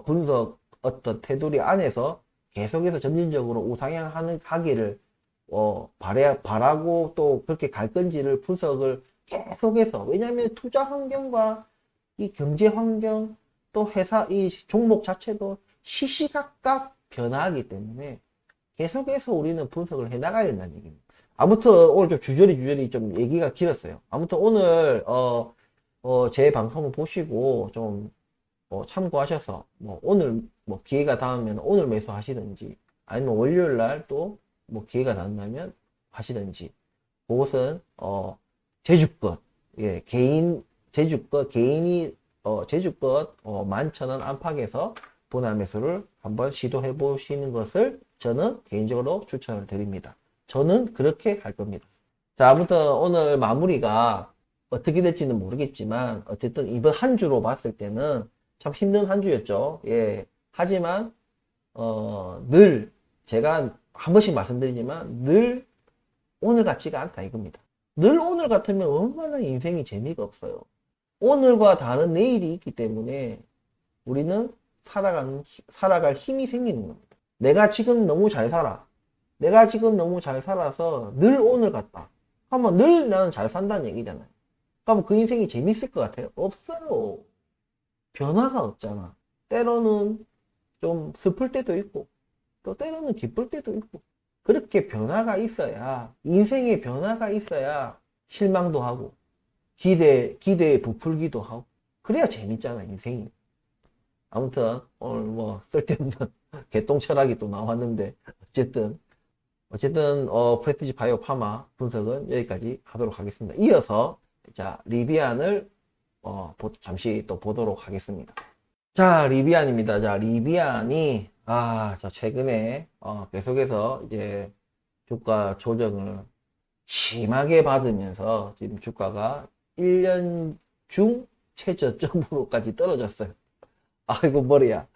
분석 어떤 테두리 안에서 계속해서 점진적으로 우상향 하기를 바라고 또 그렇게 갈 건지를 분석을 계속해서, 왜냐하면 투자 환경과 이 경제 환경 또 회사 이 종목 자체도 시시각각 변화하기 때문에 계속해서 우리는 분석을 해 나가야 된다는 얘기입니다. 아무튼 오늘 좀 주저리 좀 얘기가 길었어요. 아무튼 오늘 제 방송을 보시고 좀 참고하셔서 오늘 기회가 닿으면 오늘 매수하시든지 아니면 월요일 날 또 기회가 닿는다면 하시든지, 그것은 제주껏, 예, 개인 제주껏 개인이 제주껏 11,000원 안팎에서 분할 매수를 한번 시도해 보시는 것을 저는 개인적으로 추천을 드립니다. 저는 그렇게 할 겁니다. 자, 아무튼 오늘 마무리가 어떻게 될지는 모르겠지만 어쨌든 이번 한 주로 봤을 때는 참 힘든 한 주였죠. 예. 하지만 늘 제가 한 번씩 말씀드리지만 늘 오늘 같지가 않다 이겁니다. 늘 오늘 같으면 얼마나 인생이 재미가 없어요. 오늘과 다른 내일이 있기 때문에 우리는 살아갈 힘이 생기는 겁니다. 내가 지금 너무 잘 살아. 내가 지금 너무 잘 살아서 늘 오늘 같다. 하면 늘 나는 잘 산다는 얘기잖아요. 그럼 그 인생이 재밌을 것 같아요? 없어요. 변화가 없잖아. 때로는 좀 슬플 때도 있고, 또 때로는 기쁠 때도 있고, 그렇게 변화가 있어야, 인생의 변화가 있어야 실망도 하고, 기대에 부풀기도 하고, 그래야 재밌잖아, 인생이. 아무튼, 오늘 쓸데없는 개똥 철학이 또 나왔는데, 어쨌든, 프레티지 바이오 파마 분석은 여기까지 하도록 하겠습니다. 이어서, 자, 리비안을, 잠시 또 보도록 하겠습니다. 자, 리비안입니다. 자, 리비안이, 자, 최근에, 계속해서 이제 주가 조정을 심하게 받으면서 지금 주가가 1년 중 최저점으로까지 떨어졌어요. 아이고, 머리야.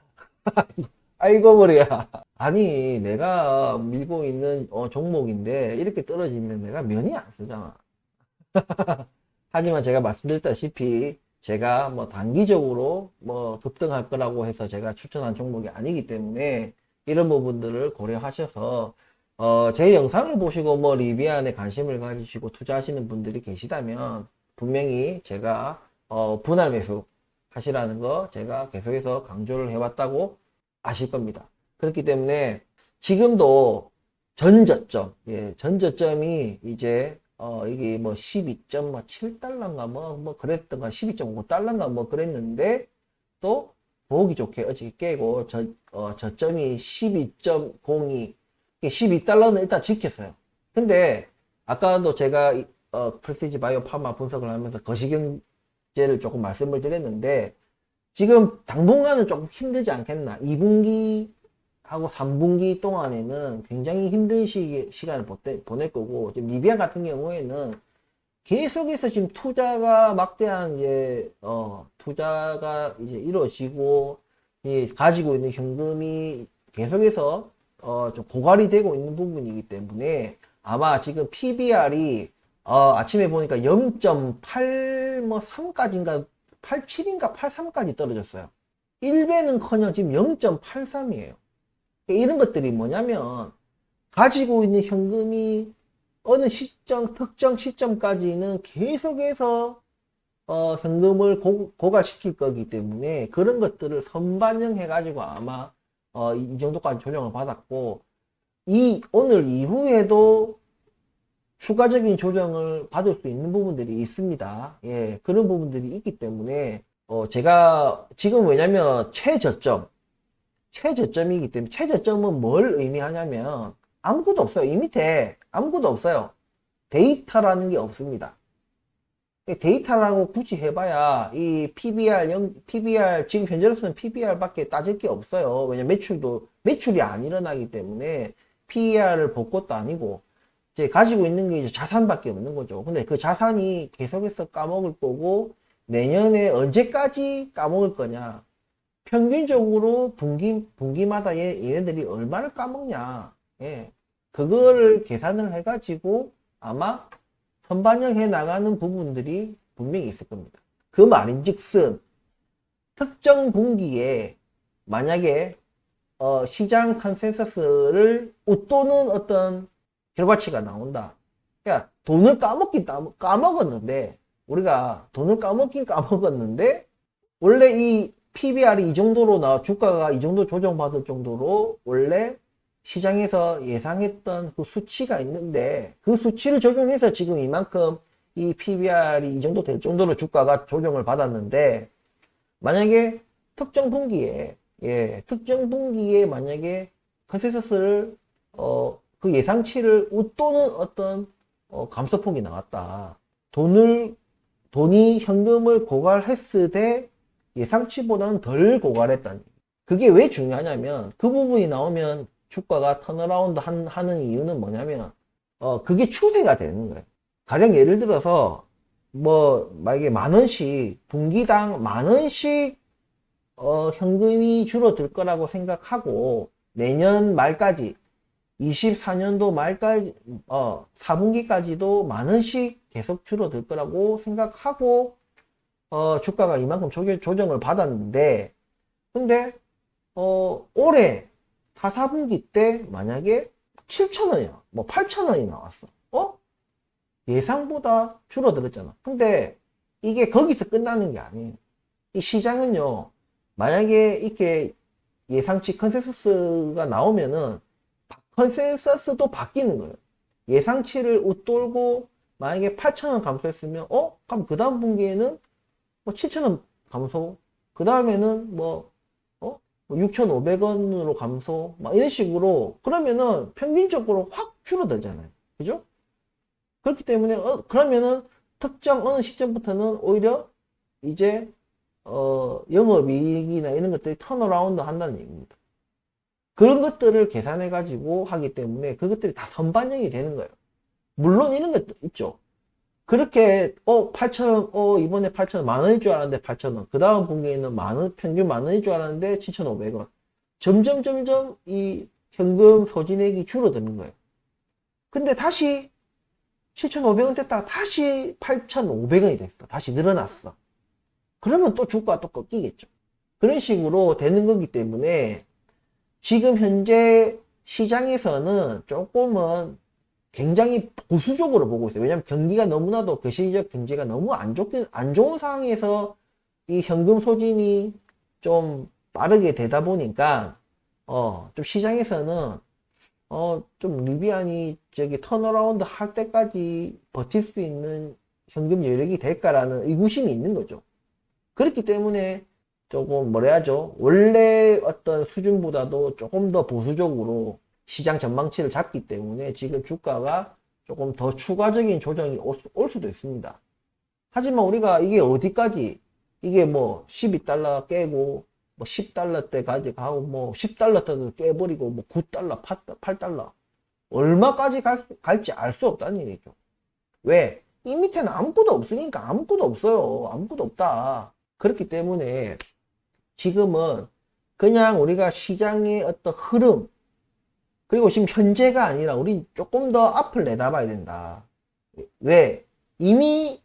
아이고, 머리야. 아니, 내가 밀고 있는 종목인데 이렇게 떨어지면 내가 면이 안 쓰잖아. 하지만 제가 말씀드렸다시피 제가 단기적으로 급등할 거라고 해서 제가 추천한 종목이 아니기 때문에 이런 부분들을 고려하셔서 제 영상을 보시고 리비안에 관심을 가지시고 투자하시는 분들이 계시다면 분명히 제가 분할 매수 하시라는 거 제가 계속해서 강조를 해왔다고 아실 겁니다. 그렇기 때문에 지금도 전저점, 예, 전저점이 이제 이게 12.7달러인가 그랬던가 12.5달러인가 그랬는데 또 보기 좋게 어저께 깨고 저점이 12.02, 12달러는 일단 지켰어요. 근데 아까도 제가 프레스티지 바이오 파마 분석을 하면서 거시경제를 조금 말씀을 드렸는데 지금 당분간은 조금 힘들지 않겠나. 2분기 하고 3분기 동안에는 굉장히 힘든 시간을 보낼 거고, 지금 리비안 같은 경우에는 계속해서 지금 투자가 막대한 투자가 이제 이루어지고, 가지고 있는 현금이 계속해서 좀 고갈이 되고 있는 부분이기 때문에 아마 지금 PBR이 아침에 보니까 0.83까지인가 87인가 83까지 떨어졌어요. 1배는커녕 지금 0.83이에요. 이런 것들이 뭐냐면 가지고 있는 현금이 어느 특정 시점까지는 계속해서 현금을 고갈시킬 거기 때문에 그런 것들을 선반영해 가지고 아마 이 정도까지 조정을 받았고, 오늘 이후에도 추가적인 조정을 받을 수 있는 부분들이 있습니다. 예, 그런 부분들이 있기 때문에 제가 지금 왜냐면 최저점이기 때문에, 최저점은 뭘 의미하냐면 아무것도 없어요. 이 밑에 아무것도 없어요. 데이터라는 게 없습니다. 데이터라고 굳이 해봐야 이 PBR 지금 현재로서는 PBR밖에 따질 게 없어요. 왜냐면 매출이 안 일어나기 때문에 PER을 볼 것도 아니고 이제 가지고 있는 게 이제 자산밖에 없는 거죠. 근데 그 자산이 계속해서 까먹을 거고 내년에 언제까지 까먹을 거냐? 평균적으로 분기마다 얘네들이 얼마를 까먹냐? 예. 그거를 계산을 해가지고 아마 선반영해 나가는 부분들이 분명히 있을 겁니다. 그 말인즉슨 특정 분기에 만약에 시장 컨센서스를 웃도는 어떤 결과치가 나온다. 그러니까 돈을 까먹었는데 우리가 돈을 까먹었는데 원래 이 PBR이 이 정도로 주가가 이 정도 조정받을 정도로 원래 시장에서 예상했던 그 수치가 있는데 그 수치를 적용해서 지금 이만큼 이 PBR이 이 정도 될 정도로 주가가 조정을 받았는데 만약에 특정 분기에 만약에 컨센서스를 그 예상치를 웃도는 어떤 감소폭이 나왔다. 돈이 현금을 고갈했을 때 예상치보다는 덜 고갈했다니. 그게 왜 중요하냐면 그 부분이 나오면 주가가 턴어라운드 하는 이유는 뭐냐면 그게 추세가 되는 거예요. 가령 예를 들어서 만약에 분기당 10,000원씩 현금이 줄어들 거라고 생각하고 내년 말까지 24년도 말까지 4분기까지도 10,000원씩 계속 줄어들 거라고 생각하고 주가가 이만큼 조정을 받았는데 근데 올해 4분기 때 만약에 7,000원이야 8,000원이 나왔어 예상보다 줄어들었잖아. 근데 이게 거기서 끝나는 게 아니에요. 이 시장은요 만약에 이렇게 예상치 컨센서스가 나오면은 컨센서스도 바뀌는 거예요. 예상치를 웃돌고 만약에 8,000원 감소했으면 그럼 그 다음 분기에는 7,000원 감소, 그 다음에는 6,500원으로 감소, 이런 식으로 그러면은 평균적으로 확 줄어들잖아요. 그죠? 그렇기 때문에 그러면은 특정 어느 시점부터는 오히려 이제 영업이익이나 이런 것들이 턴어라운드 한다는 얘기입니다. 그런 것들을 계산해 가지고 하기 때문에 그것들이 다 선반영이 되는 거예요. 물론 이런 것도 있죠. 그렇게 8,000원 이번에 8,000원 만원일 줄 알았는데 8,000원 그 다음 분기에는 평균 만원일 줄 알았는데 7,500원 점점 이 현금 소진액이 줄어드는 거예요. 근데 다시 7,500원 됐다가 다시 8,500원이 됐어. 다시 늘어났어. 그러면 또 주가가 또 꺾이겠죠. 그런 식으로 되는 거기 때문에 지금 현재 시장에서는 조금은 굉장히 보수적으로 보고 있어요. 왜냐하면 경기가 너무나도 거시적 경제가 너무 안 좋은 상황에서 이 현금 소진이 좀 빠르게 되다 보니까 좀 시장에서는 좀 리비안이 턴어라운드 할 때까지 버틸 수 있는 현금 여력이 될까라는 의구심이 있는 거죠. 그렇기 때문에 조금 뭐라 해야죠? 원래 어떤 수준보다도 조금 더 보수적으로 시장 전망치를 잡기 때문에 지금 주가가 조금 더 추가적인 조정이 올 수도 있습니다. 하지만 우리가 이게 어디까지 이게 12달러 깨고 10달러 때까지 가고 10달러 때도 깨버리고 9달러 8달러 얼마까지 갈지 알 수 없다는 얘기죠. 왜? 이 밑에는 아무것도 없으니까 아무것도 없어요. 아무것도 없다. 그렇기 때문에 지금은 그냥 우리가 시장의 어떤 흐름 그리고 지금 현재가 아니라 우리 조금 더 앞을 내다봐야 된다. 왜? 이미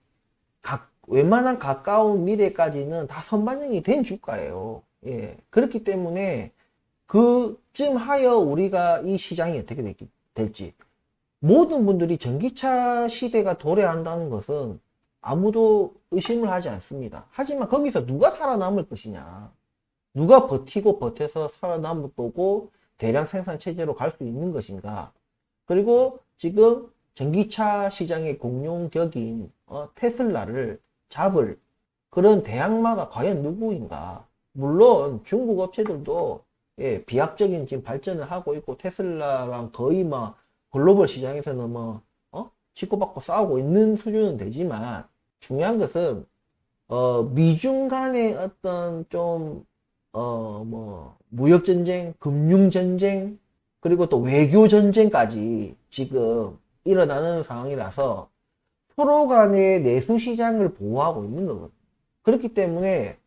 웬만한 가까운 미래까지는 다 선반영이 된 주가예요. 예. 그렇기 때문에 그쯤 하여 우리가 이 시장이 어떻게 될지 모든 분들이 전기차 시대가 도래한다는 것은 아무도 의심을 하지 않습니다. 하지만 거기서 누가 살아남을 것이냐 누가 버텨서 살아남을 거고 대량 생산 체제로 갈 수 있는 것인가 그리고 지금 전기차 시장의 공룡격인 테슬라를 잡을 그런 대항마가 과연 누구인가. 물론 중국 업체들도 비약적인 지금 발전을 하고 있고 테슬라랑 거의 글로벌 시장에서는 치고받고 싸우고 있는 수준은 되지만 중요한 것은 미중 간의 어떤 좀 무역 전쟁, 금융 전쟁, 그리고 또 외교 전쟁까지 지금 일어나는 상황이라서 서로 간의 내수 시장을 보호하고 있는 거거든요. 그렇기 때문에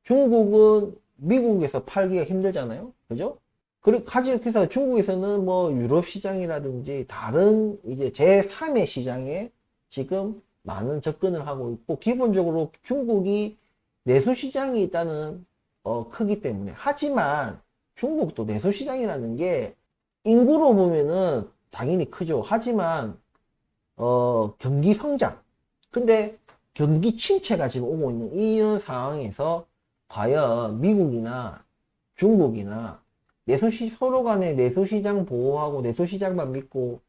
중국은 미국에서 팔기가 힘들잖아요. 그죠? 그리고 가지해서 중국에서는 뭐 유럽 시장이라든지 다른 이제 제3의 시장에 지금 많은 접근을 하고 있고, 기본적으로 중국이 내수 시장이 있다는 크기 때문에. 하지만 중국도 내수 시장이라는 게 인구로 보면은 당연히 크죠. 하지만 경기 성장. 근데 경기 침체가 지금 오고 있는 이런 상황에서 과연 미국이나 중국이나 서로 간에 내수시장 보호하고 내수시장만 믿고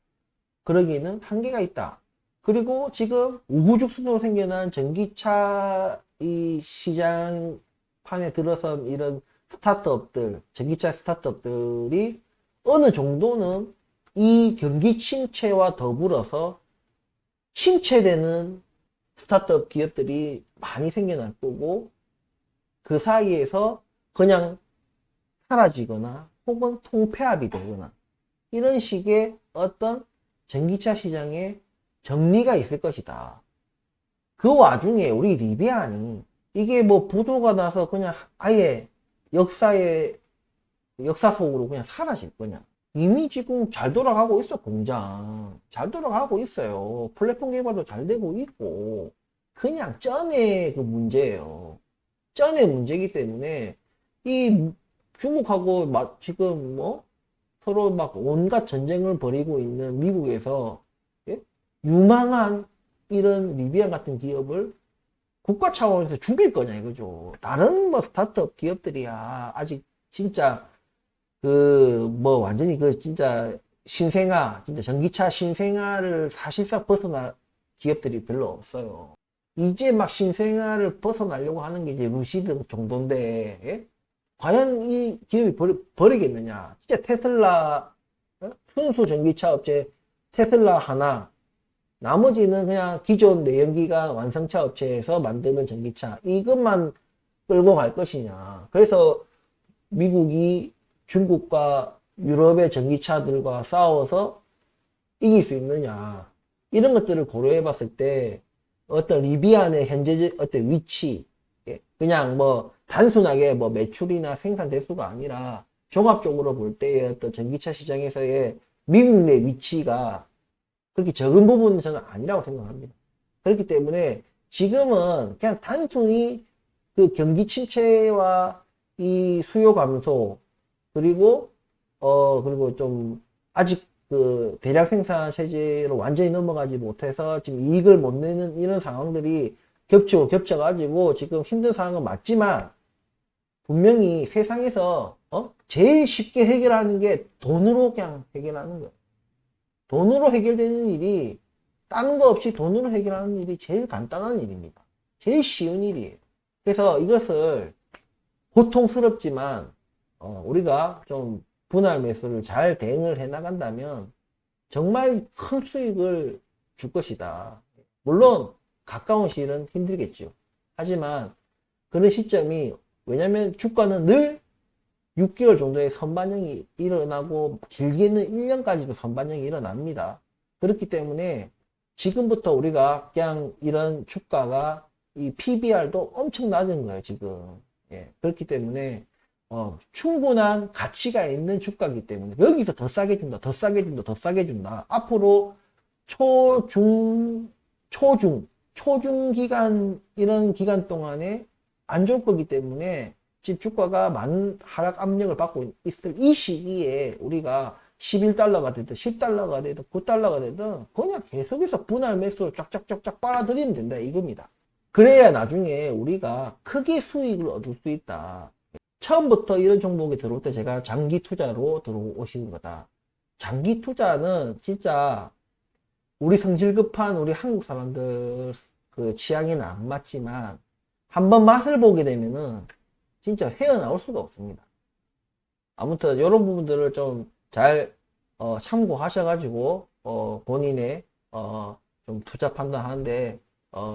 그러기는 한계가 있다. 그리고 지금 우후죽순으로 생겨난 전기차 이 시장판에 들어선 이런 스타트업들, 전기차 스타트업들이 어느 정도는 이 경기 침체와 더불어서 침체되는 스타트업 기업들이 많이 생겨날 거고, 그 사이에서 그냥 사라지거나 혹은 통폐합이 되거나 이런 식의 어떤 전기차 시장에 정리가 있을 것이다. 그 와중에 우리 리비안이 이게 뭐 부도가 나서 그냥 아예 역사 속으로 그냥 사라질 거냐. 이미 지금 잘 돌아가고 있어. 공장 잘 돌아가고 있어요. 플랫폼 개발도 잘 되고 있고, 그냥 쩐의 그 문제예요. 쩐의 문제이기 때문에 이 중국하고 지금 뭐 서로 막 온갖 전쟁을 벌이고 있는 미국에서, 예? 유망한 이런 리비안 같은 기업을 국가 차원에서 죽일 거냐 이거죠. 다른 뭐 스타트업 기업들이야 아직 진짜 그 뭐 완전히 그 진짜 신생아, 진짜 전기차 신생아를 사실상 벗어나 기업들이 별로 없어요. 이제 막 신생아를 벗어나려고 하는 게 이제 루시드 정도인데, 예? 과연 이 기업이 버리겠느냐? 진짜 테슬라, 순수 전기차 업체 테슬라 하나, 나머지는 그냥 기존 내연기관 완성차 업체에서 만드는 전기차, 이것만 끌고 갈 것이냐. 그래서 미국이 중국과 유럽의 전기차들과 싸워서 이길 수 있느냐. 이런 것들을 고려해 봤을 때 어떤 리비안의 현재 어떤 위치, 그냥 뭐 단순하게 뭐 매출이나 생산 대수가 아니라 종합적으로 볼 때의 어떤 전기차 시장에서의 미국 내 위치가 그렇게 적은 부분은 저는 아니라고 생각합니다. 그렇기 때문에 지금은 그냥 단순히 그 경기 침체와 이 수요 감소, 그리고 그리고 좀 아직 그 대량 생산 체제로 완전히 넘어가지 못해서 지금 이익을 못 내는 이런 상황들이 겹쳐가지고 지금 힘든 상황은 맞지만, 분명히 세상에서 제일 쉽게 해결하는 게 돈으로 그냥 해결하는 거예요. 돈으로 해결되는 일이, 다른 거 없이 돈으로 해결하는 일이 제일 간단한 일입니다. 제일 쉬운 일이에요. 그래서 이것을 고통스럽지만 우리가 좀 분할 매수를 잘 대응을 해 나간다면 정말 큰 수익을 줄 것이다. 물론 가까운 시일은 힘들겠죠. 하지만 그런 시점이, 왜냐면 주가는 늘 6개월 정도의 선반영이 일어나고 길게는 1년까지도 선반영이 일어납니다. 그렇기 때문에 지금부터 우리가 그냥 이런 주가가 이 PBR도 엄청 낮은 거예요, 지금. 예, 그렇기 때문에 충분한 가치가 있는 주가이기 때문에 여기서 더 싸게 준다, 더 싸게 준다, 더 싸게 준다. 앞으로 초중 기간, 이런 기간 동안에 안 좋을 거기 때문에 지금 주가가 많은 하락 압력을 받고 있을 이 시기에 우리가 11달러가 되든 10달러가 되든 9달러가 되든 그냥 계속해서 분할 매수를 쫙쫙쫙쫙 빨아들이면 된다 이겁니다. 그래야 나중에 우리가 크게 수익을 얻을 수 있다. 처음부터 이런 종목에 들어올 때 제가 장기 투자로 들어오시는 거다. 장기 투자는 진짜 우리 성질 급한 우리 한국 사람들 그 취향에는 안 맞지만, 한번 맛을 보게 되면은 진짜 헤어나올 수가 없습니다. 아무튼 이런 부분들을 좀 잘 참고하셔가지고 본인의 좀 투자 판단하는데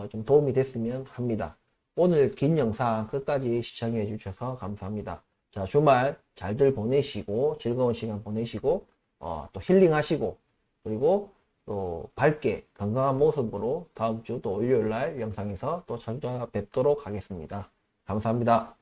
좀 도움이 됐으면 합니다. 오늘 긴 영상 끝까지 시청해 주셔서 감사합니다. 자, 주말 잘들 보내시고 즐거운 시간 보내시고 또 힐링하시고 그리고 또 밝게 건강한 모습으로 다음 주 또 월요일 날 영상에서 또 찾아뵙도록 하겠습니다. 감사합니다.